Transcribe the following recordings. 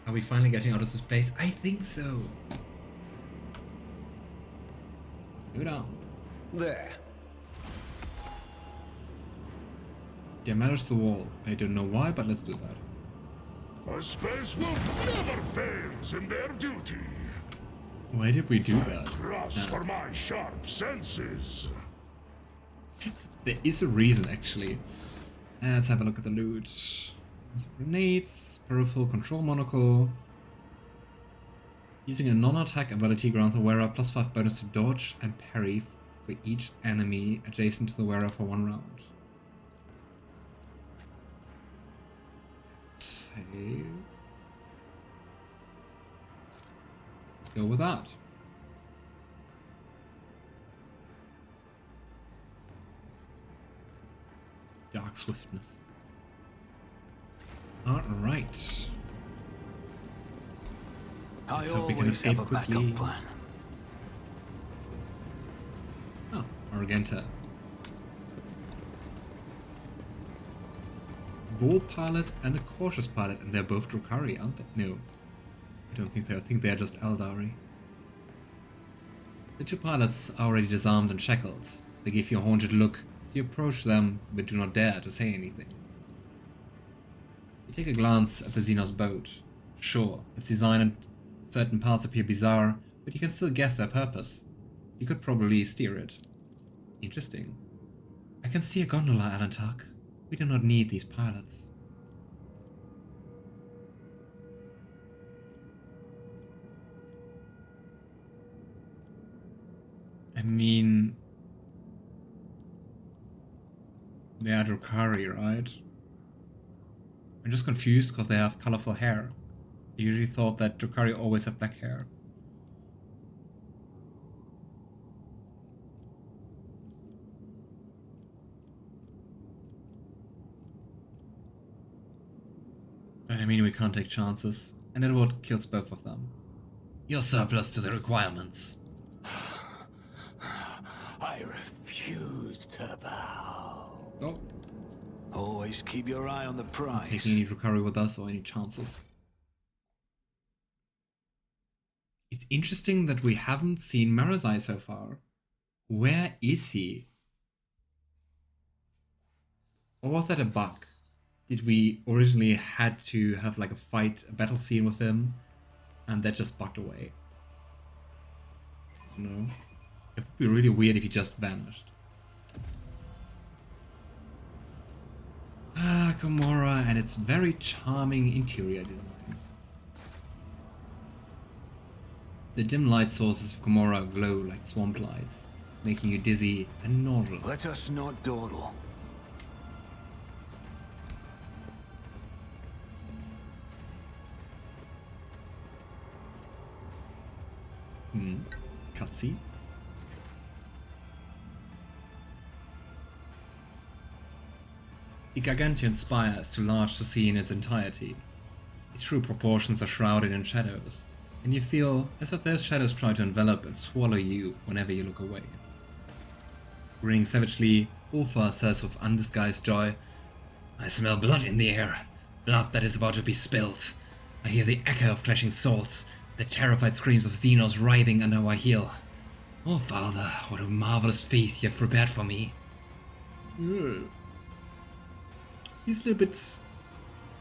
Are we finally getting out of this place? I think so. Go down. There. Damage the wall. I don't know why, but let's do that. A space wolf never fails in their duty. Why did we do that? Cross for my sharp senses. There is a reason, actually. Let's have a look at the loot. Some grenades, peripheral control monocle. Using a non-attack ability grants the wearer +5 bonus to dodge and parry for each enemy adjacent to the wearer for 1 round. Save. Let's go with that. Dark swiftness. Alright. Let's hope we can escape quickly. Oh, Argenta. Bold pilot and a cautious pilot, and they're both Drukhari, aren't they? No. I don't think they are. I think they're just Eldari. The two pilots are already disarmed and shackled. They give you a haunted look as you approach them, but do not dare to say anything. You take a glance at the Xenos boat. Sure, its design and certain parts appear bizarre, but you can still guess their purpose. You could probably steer it. Interesting. I can see a gondola, Alantark. We do not need these pilots. I mean, they are Drukhari, right? I'm just confused because they have colorful hair. I usually thought that Drukhari always have black hair. But I mean, we can't take chances, and Edward kills both of them. You're surplus to the requirements. I refuse to bow. Oh, Always keep your eye on the not prize. taking any Drukhari with us or any chances. It's interesting that we haven't seen Marazhai so far. Where is he? Or was that a bug? Did we originally had to have like a battle scene with him, and that just bugged away? No. It would be really weird if he just vanished. Ah, Commorragh and its very charming interior design. The dim light sources of Commorragh glow like swamp lights, making you dizzy and nauseous. Let us not dawdle. Cutscene. The gargantuan spire is too large to see in its entirety. Its true proportions are shrouded in shadows, and you feel as if those shadows try to envelop and swallow you whenever you look away. Grinning savagely, Ulfar says with undisguised joy, "I smell blood in the air, blood that is about to be spilled. I hear the echo of clashing swords, the terrified screams of Xenos writhing under our heel. Oh, Father, what a marvelous feast you have prepared for me." He's a little bit...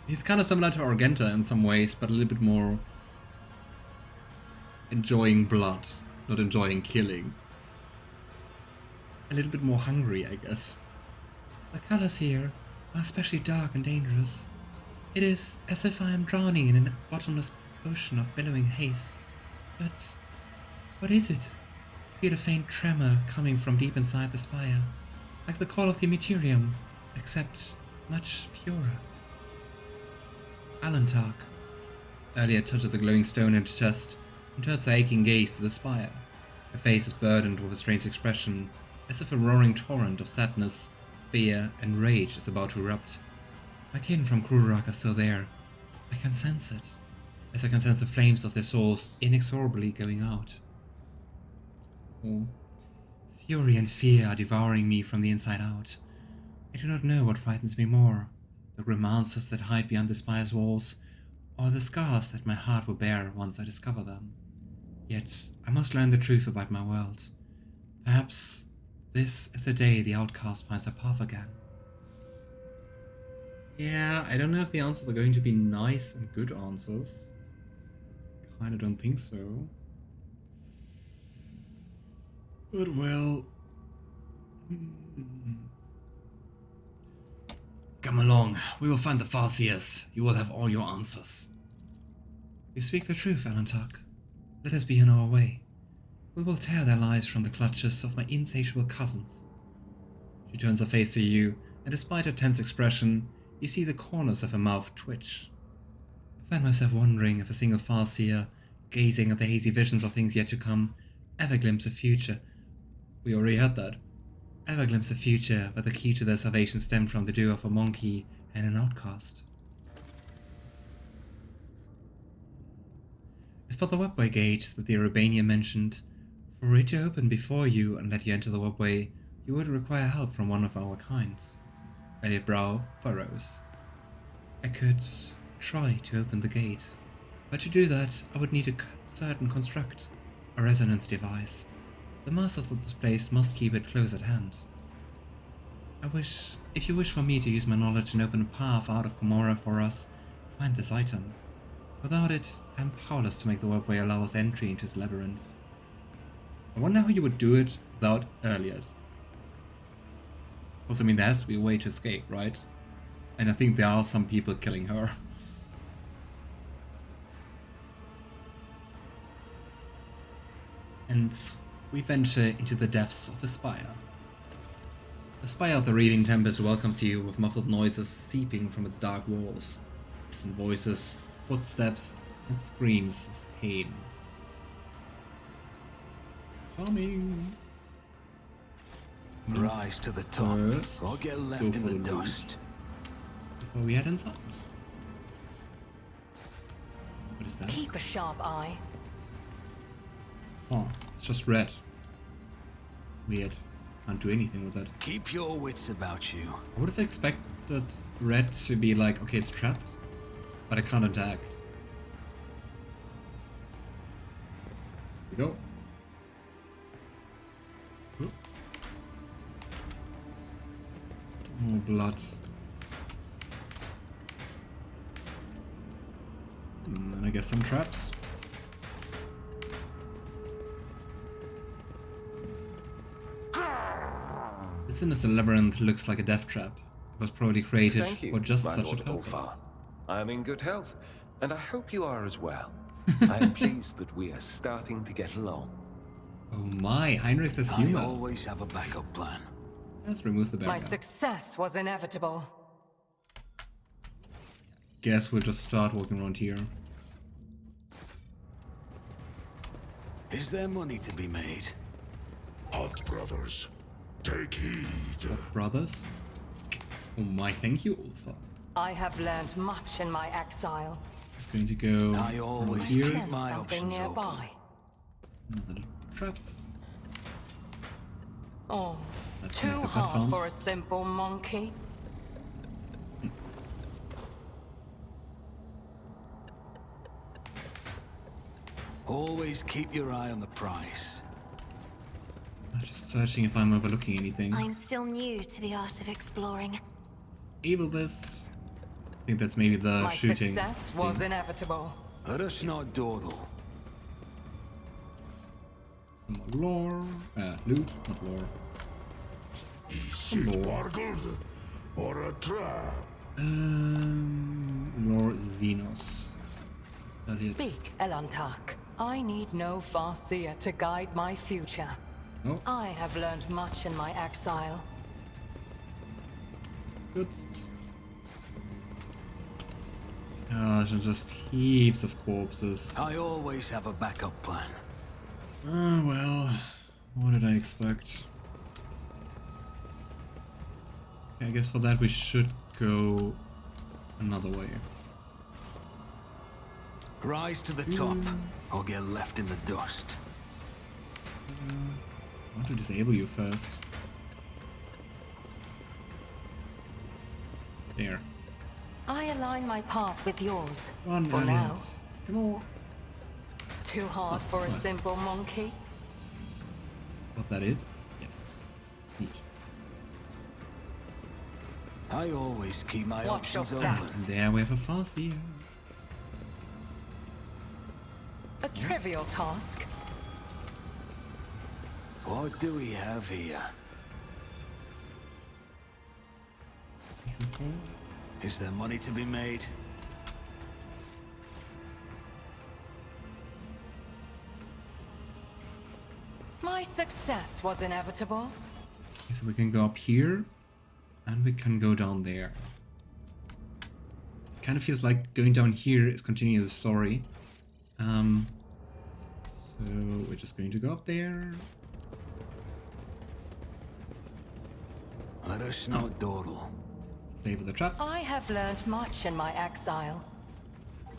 He's kind of similar to Argenta in some ways, but a little bit more enjoying blood, not enjoying killing. A little bit more hungry, I guess. The colors here are especially dark and dangerous. It is as if I am drowning in a bottomless ocean of billowing haze. But what is it? I feel a faint tremor coming from deep inside the spire, like the call of the Imperium, except much purer. Alantark. Yrliet touches the glowing stone in her chest and turns her aching gaze to the spire. Her face is burdened with a strange expression, as if a roaring torrent of sadness, fear, and rage is about to erupt. My kin from Commorragh are still there. I can sense it, as I can sense the flames of their souls inexorably going out. Oh. Fury and fear are devouring me from the inside out. I do not know what frightens me more, the grim monsters that hide behind the spire's walls, or the scars that my heart will bear once I discover them. Yet, I must learn the truth about my world. Perhaps this is the day the outcast finds her path again. Yeah, I don't know if the answers are going to be nice and good answers. Kinda don't think so. But well... Come along, we will find the Farseers. You will have all your answers. You speak the truth, Alantak. Let us be on our way. We will tear their lives from the clutches of my insatiable cousins. She turns her face to you, and despite her tense expression, you see the corners of her mouth twitch. I find myself wondering if a single Farseer, gazing at the hazy visions of things yet to come, ever glimpse a future. We already had that. Ever glimpse a future where the key to their salvation stemmed from the duo of a monkey and an outcast. As for the webway gate that the Urbania mentioned, for it to open before you and let you enter the webway, you would require help from one of our kind. Yrliet brow furrows. I could try to open the gate, but to do that I would need a certain construct, a resonance device. The masters of this place must keep it close at hand. If you wish for me to use my knowledge and open a path out of Commorragh for us, find this item. Without it, I am powerless to make the webway allow us entry into this labyrinth. I wonder how you would do it without Yrliet. Because I mean, there has to be a way to escape, right? And I think there are some people killing her. And we venture into the depths of the Spire. The Spire of the Reaving Tempest welcomes you with muffled noises seeping from its dark walls. Distant voices, footsteps, and screams of pain. Charming! Rise to the top, First, or get go left in for the the dust. Before we head inside. What is that? Keep a sharp eye. Oh, it's just red. Weird. Can't do anything with it. Keep your wits about you. I would have expected red to be like, okay, it's trapped, but it can't attack. Here we go. Oop. Oh, blood. And I guess some traps. This sinister labyrinth looks like a death trap. It was probably created Thank you, for just my such a Lord purpose. Ulfar. I am in good health, and I hope you are as well. I am pleased that we are starting to get along. Oh my, Heinrix has I humor. always have a backup plan. Let's remove the My barrier. success was inevitable. Guess we'll just start walking around here. Is there money to be made? Hot brothers, take heed. What brothers? Oh my, thank you, Ulfar. I have learned much in my exile. Just going to go I always around here. keep Sense my something options nearby. Another little trap. Oh, Let's too make the hard platforms. for a simple monkey. Always keep your eye on the prize. I'm just searching if I'm overlooking anything. I'm still new to the art of exploring. Able this. I think that's maybe the My shooting. success was thing. inevitable. Let us not dawdle. Some more lore. Loot, not lore. Is it Lore. bargled or a trap? Lore Xenos. Yrliet. Speak, Elantak. I need no Farseer to guide my future. Oh, I have learned much in my exile. good. Gosh, and just heaps of corpses. I always have a backup plan. Oh well, what did I expect? Okay, I guess for that we should go another way. Rise to the top, or get left in the dust. I want to disable you first. There. I align my path with yours. Come on, for now. aliens. Come on. Too hard for a nice. simple monkey. Was that it? Yes. Neat. I always keep my Watch your options steps. open. And there we have a Farseer. A trivial task. What do we have here? Is there money to be made? My success was inevitable. Okay, so we can go up here, and we can go down there. Kind of feels like going down here is continuing the story. So we're just going to go up there. Let us not dawdle. Save the trap. I have learned much in my exile.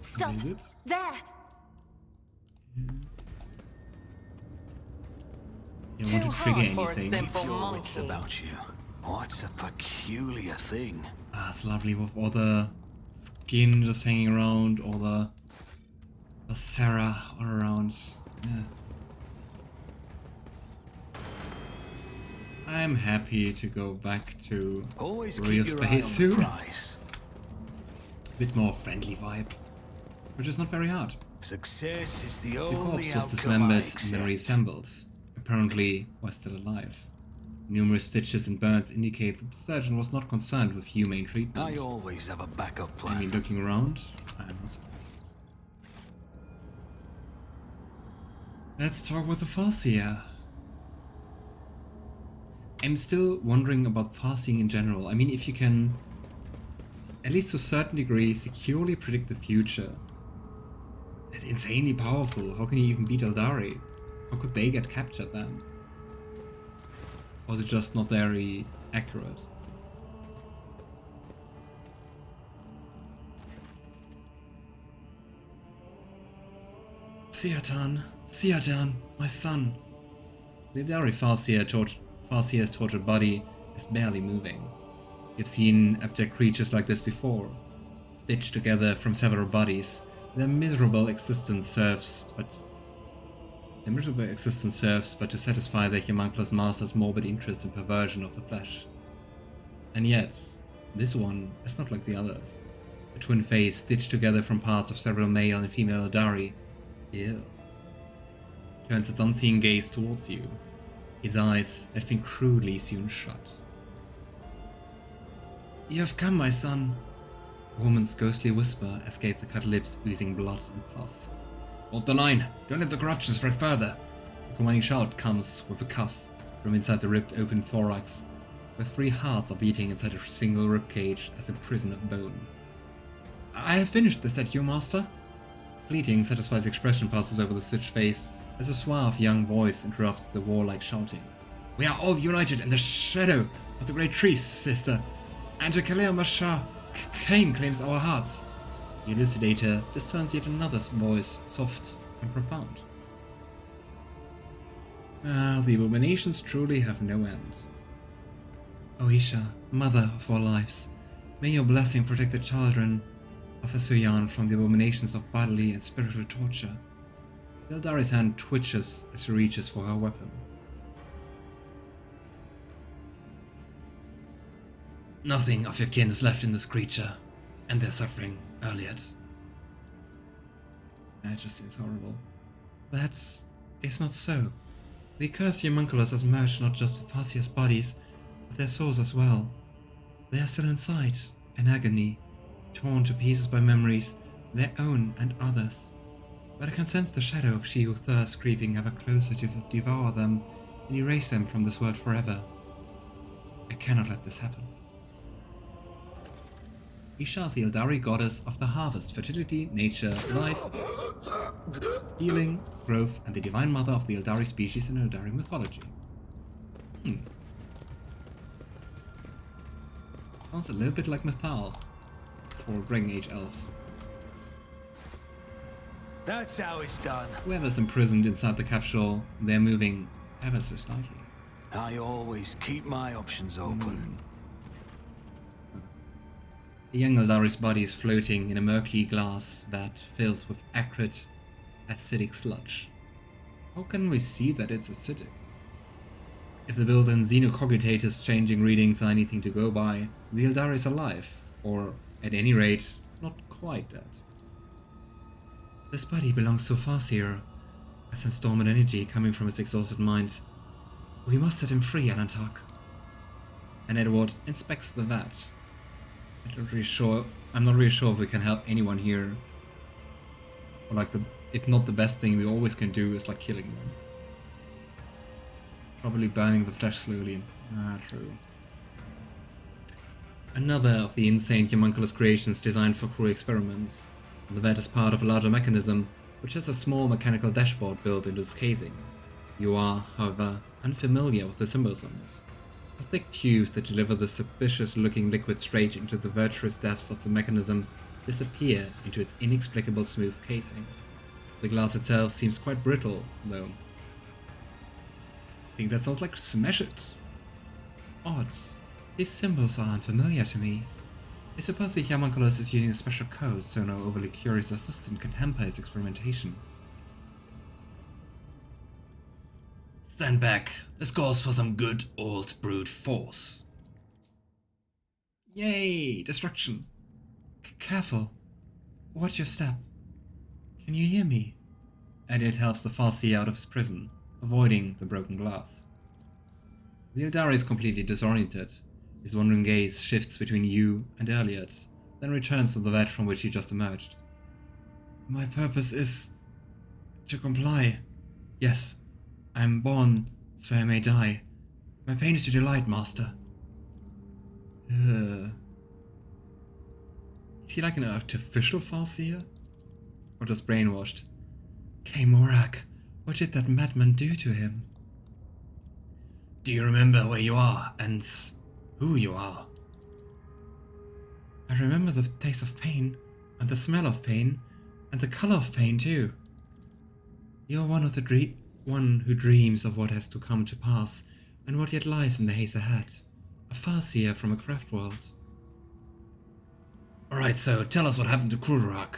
Stop. What is it? There. You want to Too trigger hard for a anything? simple Keep your wits monkey. about you. What's a peculiar thing? Ah, it's lovely with all the skin just hanging around, all the Sarah all around. Yeah. I'm happy to go back to Always real keep your eye space on the soon. prize. Bit more friendly vibe, which is not very hard. Success is the The only corpse was outcome I dismembered and accept. then reassembled. Apparently, was still alive. Numerous stitches and burns indicate that the surgeon was not concerned with humane treatment. I always have a backup I plan. mean, looking around, I'm not surprised. Let's talk with the Farseer. I'm still wondering about Farseeing in general. I mean, if you can, at least to a certain degree, securely predict the future, that's insanely powerful. How can you even beat Eldari? How could they get captured then? Or is it just not very accurate? Siatan, my son. The Eldari Farseer's tortured body is barely moving. You've seen abject creatures like this before, stitched together from several bodies. Their miserable existence serves but to satisfy their homunculus master's morbid interest in perversion of the flesh. And yet, this one is not like the others. A twin face stitched together from parts of several male and female Eldari. Ew. Turns its unseeing gaze towards you. Its eyes have been crudely sewn shut. You have come, my son. A woman's ghostly whisper escaped the cut lips, oozing blood and pus. Hold the line! Don't let the corruption spread further! The commanding shout comes with a cuff from inside the ripped open thorax, where 3 hearts are beating inside a single ribcage as a prison of bone. I have finished the statue, master. Fleeting, satisfied expression passes over the stitched face as a suave young voice interrupts the warlike shouting. We are all united in the shadow of the great tree, sister, and the Kalea Mashah Kane claims our hearts. The elucidator discerns yet another's voice, soft and profound. Ah, the abominations truly have no end. O Isha, mother of all lives, may your blessing protect the children of Asuyan from the abominations of bodily and spiritual torture. Eldari's hand twitches as she reaches for her weapon. Nothing of your kin is left in this creature, and their suffering, Yrliet. That just seems horrible. That is not so. The accursed homunculus has merged not just the Farseer's bodies, but their souls as well. They are still inside, in agony, torn to pieces by memories, their own and others. But I can sense the shadow of she who thirsts creeping ever closer to devour them and erase them from this world forever. I cannot let this happen. Isha, the Eldari goddess of the harvest, fertility, nature, life, healing, growth, and the divine mother of the Eldari species in Eldari mythology. Sounds a little bit like Mythal for Dragon Age elves. That's how it's done. Whoever's imprisoned inside the capsule, they're moving ever so slightly. I always keep my options open. The young Eldari's body is floating in a murky glass vat filled with acrid, acidic sludge. How can we see that it's acidic? If the built-in Xenocogitator's changing readings are anything to go by, the Eldar is alive, or at any rate, not quite dead. This body belongs to a Farseer. I sense dormant energy coming from his exhausted mind. We must set him free, Alantak. And Edward inspects the vat. I'm not really sure if we can help anyone here. Or like if not the best thing we always can do is like killing them. Probably burning the flesh slowly. Ah, true. Another of the insane homunculus creations designed for cruel experiments. The vat is part of a larger mechanism, which has a small mechanical dashboard built into its casing. You are, however, unfamiliar with the symbols on it. The thick tubes that deliver the suspicious-looking liquid straight into the virtuous depths of the mechanism disappear into its inexplicable smooth casing. The glass itself seems quite brittle, though. I think that sounds like smash it. Odd. These symbols are unfamiliar to me. I suppose the homunculus is using a special code so no overly curious assistant can hamper his experimentation. Stand back. This calls for some good old brute force. Yay! Destruction. Careful. Watch your step. Can you hear me? Yrliet helps the Farseer out of his prison, avoiding the broken glass. The Eldari is completely disoriented. His wandering gaze shifts between you and Yrliet, then returns to the vat from which he just emerged. My purpose is to comply. Yes, I am born, so I may die. My pain is to delight, Master. Is he like an artificial Farseer? Or just brainwashed? Commorragh, what did that madman do to him? Do you remember where you are, and who you are? I remember the taste of pain, and the smell of pain, and the color of pain too. You're one who dreams of what has to come to pass, and what yet lies in the haze ahead. A Farseer from a craft world. Alright, so tell us what happened to Commorragh.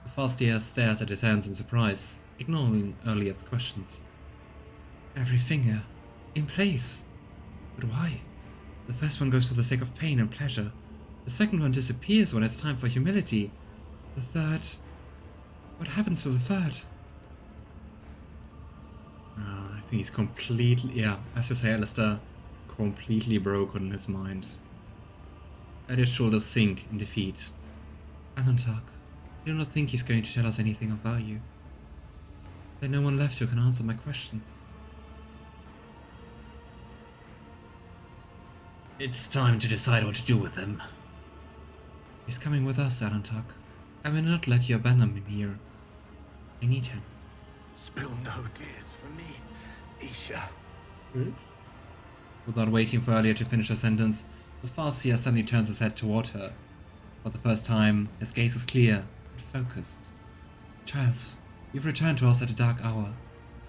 The Farseer stares at his hands in surprise, ignoring Yrliet's questions. Every finger, in place. But why? The first one goes for the sake of pain and pleasure. The second one disappears when it's time for humility. The third... What happens to the third? I think he's completely... Yeah, as you say, Alistair, completely broken in his mind. Yrliet's shoulders sink in defeat. Alantak, I do not think he's going to tell us anything of value. There's no one left who can answer my questions. It's time to decide what to do with him. He's coming with us, Alantak. I will not let you abandon him here. I need him. Spill no tears for me, Isha. Without waiting for Yrliet to finish her sentence, the Farseer suddenly turns his head toward her. For the first time, his gaze is clear and focused. Child, you've returned to us at a dark hour.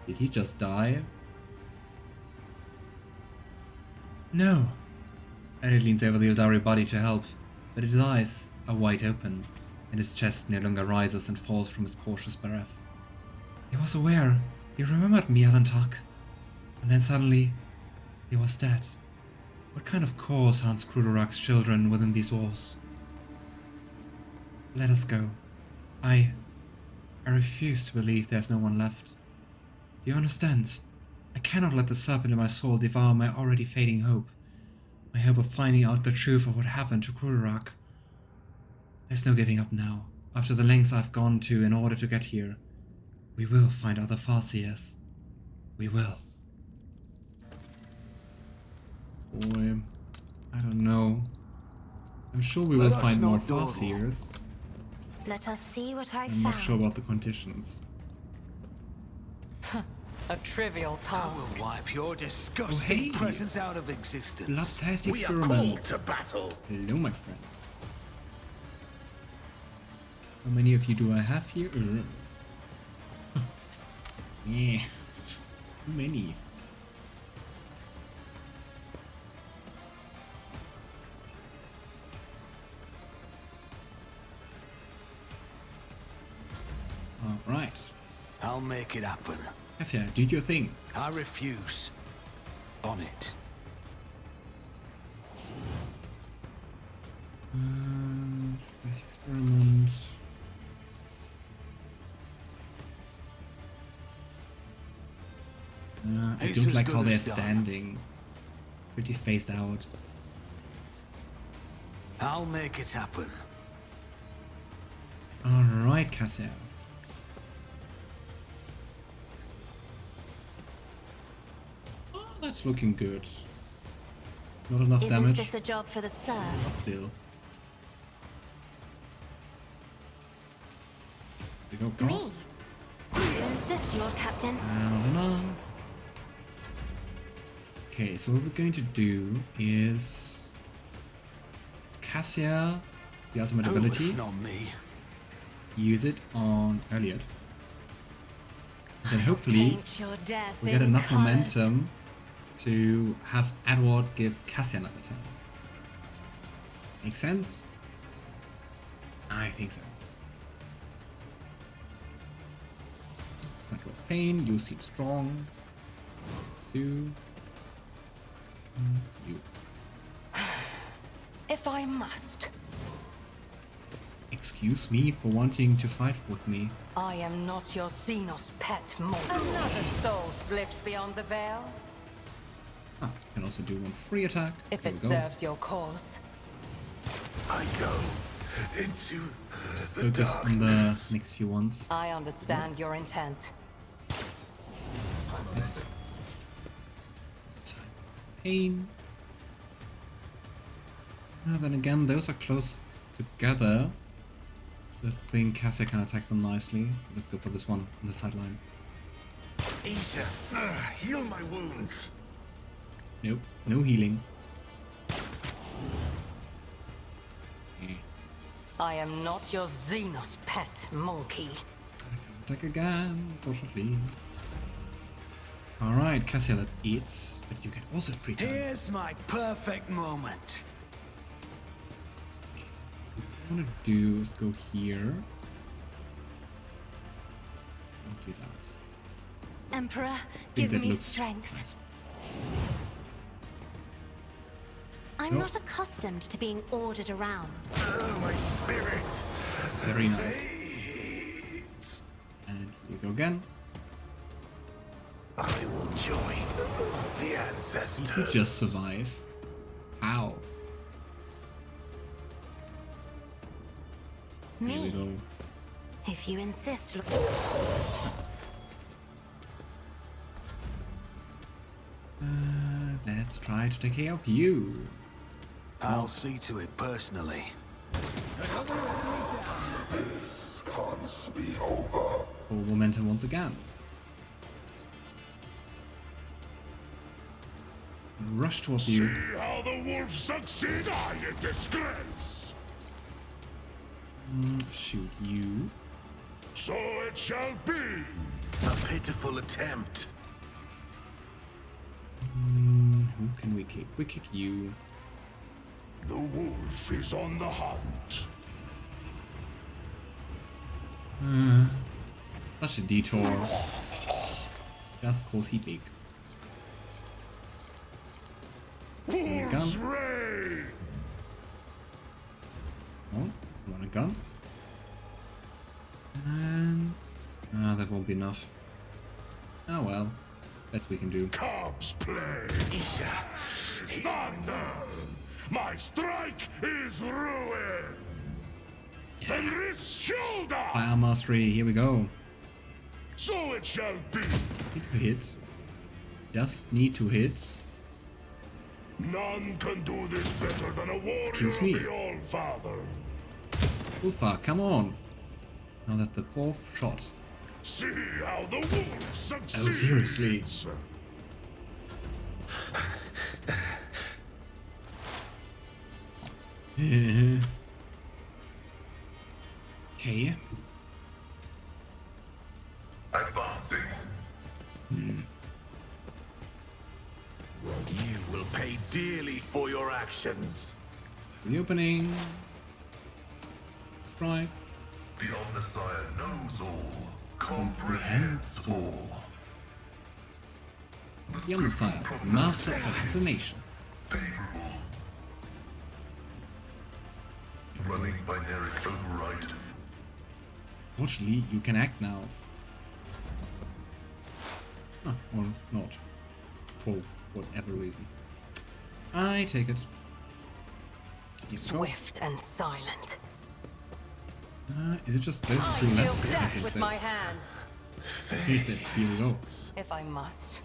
Did he just die? No. Yrliet leans over the Eldari body to help, but his eyes are wide open, and his chest no longer rises and falls from his cautious breath. He was aware. He remembered me, Alantak. And then suddenly, he was dead. What kind of cause haunts Commorragh's children within these walls? Let us go. I refuse to believe there's no one left. Do you understand? I cannot let the serpent in my soul devour my already fading hope. My hope of finding out the truth of what happened to Commorragh. There's no giving up now. After the lengths I've gone to in order to get here, we will find other Farseers. We will. Boy, I don't know. I'm sure we will find more Farseers. Let us see what I I'm found. not sure about the conditions. A trivial I will task. wipe your disgusting hey. presence out of existence. Bloodthirsty We are called experiments. to battle. Hello, my friends. How many of you do I have here? Yeah, too many. Alright. I'll make it happen. Cassia, do your thing. I refuse. On it. Nice experiment. I It's don't as like good how they're as done. standing. Pretty spaced out. I'll make it happen. Alright, Cassia. Oh, that's looking good. Not enough Isn't damage, this a job for the but serfs? still. There we go, Me? You insist, Lord Captain. No. Okay, so what we're going to do is Cassia, the ultimate Who ability, if not me? use it on Yrliet. Then hopefully Paint your death we get in enough colours. momentum to have Edward give Cassia another turn. Make sense? I think so. Cycle of Pain, you seem strong. 2. You. If I must, Excuse me for wanting to fight with me. I am not your Xenos pet more. Another soul slips beyond the veil. Ah, can also do one free attack. If There it we go. serves your cause. I go into the Focus on the next few ones. I understand your intent. Yes. Pain. Then again, those are close together. So I think Cassia can attack them nicely. So let's go for this one on the sideline. Asia, heal my wounds. Nope, no healing. I am not your Xenos pet monkey. Attack again, unfortunately. Alright, Cassia, that's it. But you get also a free turn. Here's my perfect moment. What I want to do is go here. I'll do that. Emperor, I think give that me looks strength. nice. I'm Oh. not accustomed to being ordered around. Oh, my spirit. Very nice. Fades. And here we go again. I will join the ancestors. You just survive. How? Here we Me? go. If you insist, Let's try to take care of you. I'll see to it personally. Can't be over. Full momentum once again. Rush towards you. See how the wolves succeed. I in disgrace. Shoot you. So it shall be. A pitiful attempt. Who can we kick? We kick you. The wolf is on the hunt. Such a detour. Just cause he big. One gun. Wolf's reign. Oh, one gun. And that won't be enough. Oh well. Best we can do. Cubs play. Thunder. My strike is ruin. Fenris shoulder. Fire mastery, here we go. So it shall be. Just need to hit. Just need to hit. None can do this better than a warrior Excuse me. of the All-Father. Ulfar, come on. Now that the fourth shot. See how the wolf succeeds. Oh, seriously. Okay. Advancing. You will pay dearly for your actions. The opening. Right. The Omnissiah knows all. comprehends all. The Messiah, Master of Assassination. Favorable. Running binary override. Fortunately, you can act now. Ah, or not. For whatever reason. I take it. Swift and silent. Is it just those two I deal left? I death think with so. my hands, Here's this, here we go. if I must.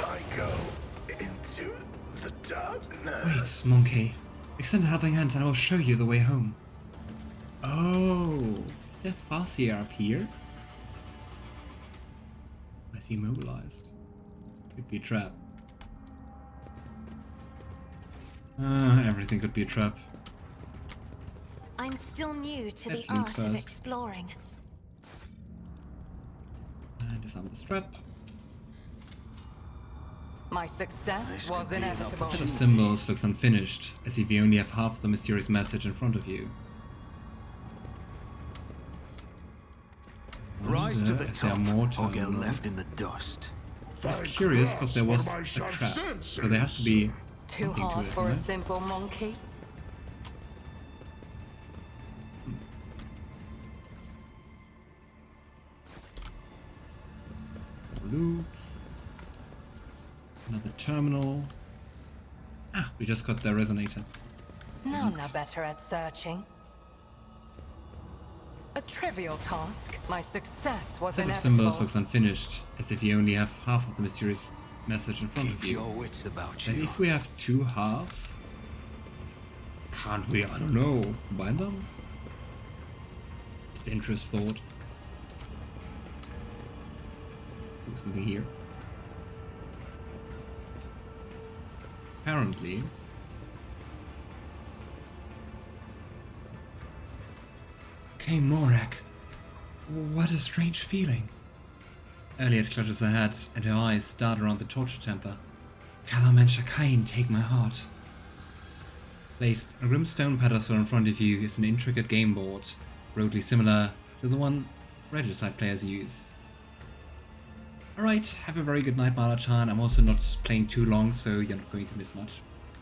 I go into the Wait, darkness. monkey. Extend a helping hand and I will show you the way home. Oh, the Farseer up here? I see immobilized. Could be a trap. Everything could be a trap. I'm still new to Let's the loot art of first. exploring. And disarm the strap. My success This was could be an inevitable. The set of symbols looks unfinished, as if you only have half the mysterious message in front of you. Rise to Wonder the if there are top, more or get terminals. left in the dust. I was curious because there was a trap, so there has to be Too something to hard it, for a right? simple monkey. Loot. Another terminal. Ah, we just got the resonator. None are better at searching. A trivial task. My success was Set of inevitable. symbols looks unfinished, as if you only have half of the mysterious message in front of Keep you. your wits about And you. if we have two halves, can't we, I don't know, combine them? Dangerous thought. Ooh, something here. Apparently, Commorragh. What a strange feeling. Yrliet clutches her head, and her eyes dart around the torture chamber. Kalaman Shakain, take my heart. Placed on a grim stone pedestal in front of you is an intricate game board, broadly similar to the one Regicide players use. Alright, have a very good night, Marazhai. I'm also not playing too long, so you're not going to miss much.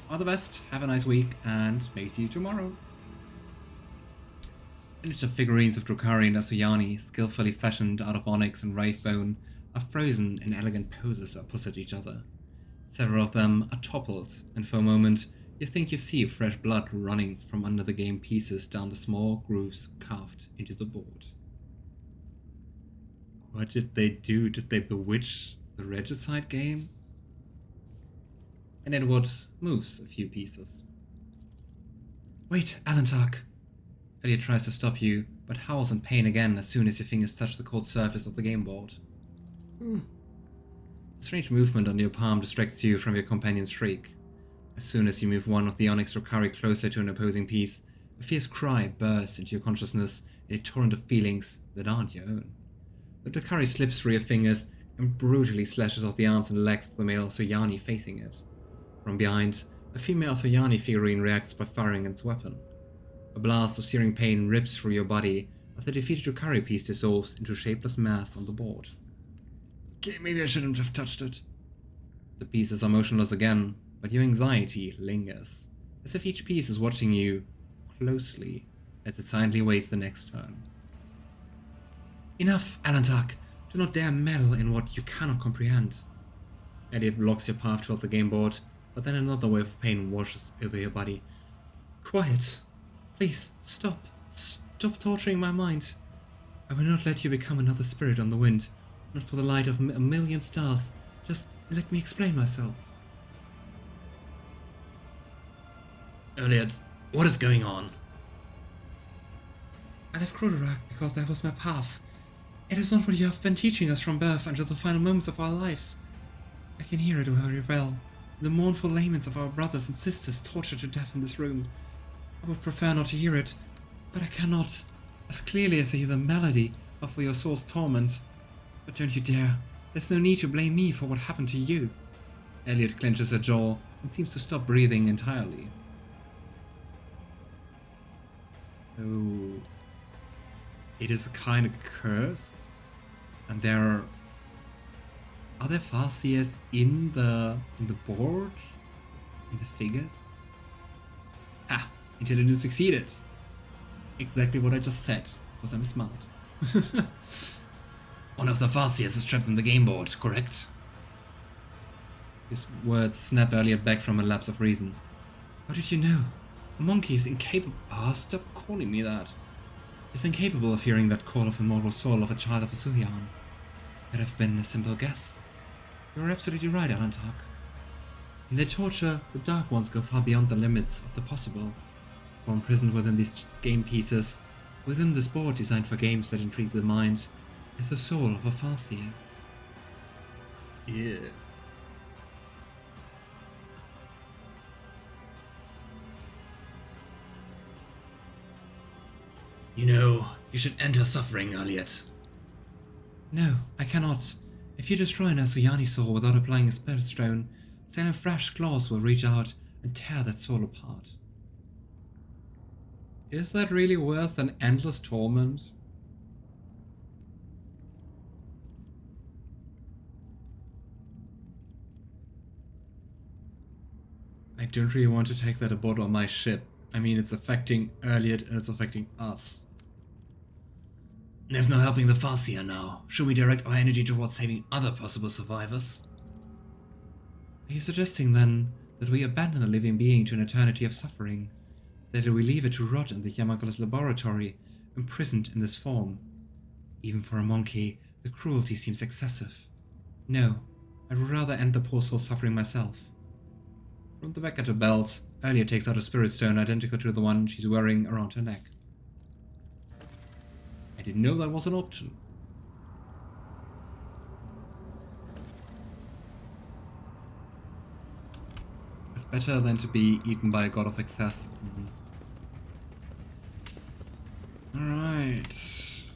All the best, have a nice week, and maybe see you tomorrow. Miniature figurines of Drukhari and Asuyani, skillfully fashioned out of onyx and wraith bone, are frozen in elegant poses opposite each other. Several of them are toppled, and for a moment you think you see fresh blood running from under the game pieces down the small grooves carved into the board. What did they do? Did they bewitch the Regicide game? And Edward moves a few pieces. Wait, Alantark! Yrliet tries to stop you, but howls in pain again as soon as your fingers touch the cold surface of the game board. A strange movement on your palm distracts you from your companion's shriek. As soon as you move one of the onyx Drukhari closer to an opposing piece, a fierce cry bursts into your consciousness in a torrent of feelings that aren't your own. The Drukhari slips through your fingers and brutally slashes off the arms and legs of the male Soyani facing it. From behind, a female Soyani figurine reacts by firing its weapon. A blast of searing pain rips through your body as the defeated Drukhari piece dissolves into a shapeless mass on the board. Okay, maybe I shouldn't have touched it. The pieces are motionless again, but your anxiety lingers, as if each piece is watching you closely as it silently waits the next turn. Enough, Alantark! Do not dare meddle in what you cannot comprehend. Yrliet blocks your path toward the game board, but then another wave of pain washes over your body. Quiet! Please, stop. Stop torturing my mind. I will not let you become another spirit on the wind, not for the light of a million stars. Just let me explain myself. Yrliet, what is going on? I left Commorragh because that was my path. It is not what you have been teaching us from birth until the final moments of our lives. I can hear it very well. The mournful laments of our brothers and sisters tortured to death in this room. I would prefer not to hear it, but I cannot, as clearly as I hear the melody of your soul's torment. But don't you dare. There's no need to blame me for what happened to you. Yrliet clenches her jaw and seems to stop breathing entirely. So, it is kind of cursed? And there are there Farseers in the board? In the figures? Ah, intelligence succeeded. Exactly what I just said, because I'm smart. One of the Farseers is trapped in the game board, correct? His words snap Yrliet back from a lapse of reason. How did you know? A monkey is incapable— stop calling me that. Is incapable of hearing that call of immortal soul of a child of a Suyan. Could have been a simple guess. You're absolutely right, Alantak. In their torture, the Dark Ones go far beyond the limits of the possible. For imprisoned within these game pieces, within this board designed for games that intrigue the mind, is the soul of a Farseer. Yeah. You know, you should end her suffering, Yrliet. No, I cannot. If you destroy an Asuyani soul without applying a spirit stone, then fresh claws will reach out and tear that soul apart. Is that really worth an endless torment? I don't really want to take that aboard on my ship. I mean, it's affecting Yrliet and it's affecting us. There's no helping the Farseer now. Should we direct our energy towards saving other possible survivors? Are you suggesting then that we abandon a living being to an eternity of suffering? That we leave it to rot in the Yamago's laboratory, imprisoned in this form? Even for a monkey, the cruelty seems excessive. No, I would rather end the poor soul's suffering myself. From the back at her belt, Yrliet takes out a spirit stone identical to the one she's wearing around her neck. I didn't know that was an option. It's better than to be eaten by a god of excess. Alright.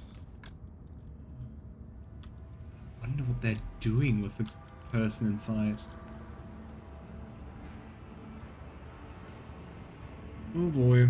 I wonder what they're doing with the person inside. Oh boy.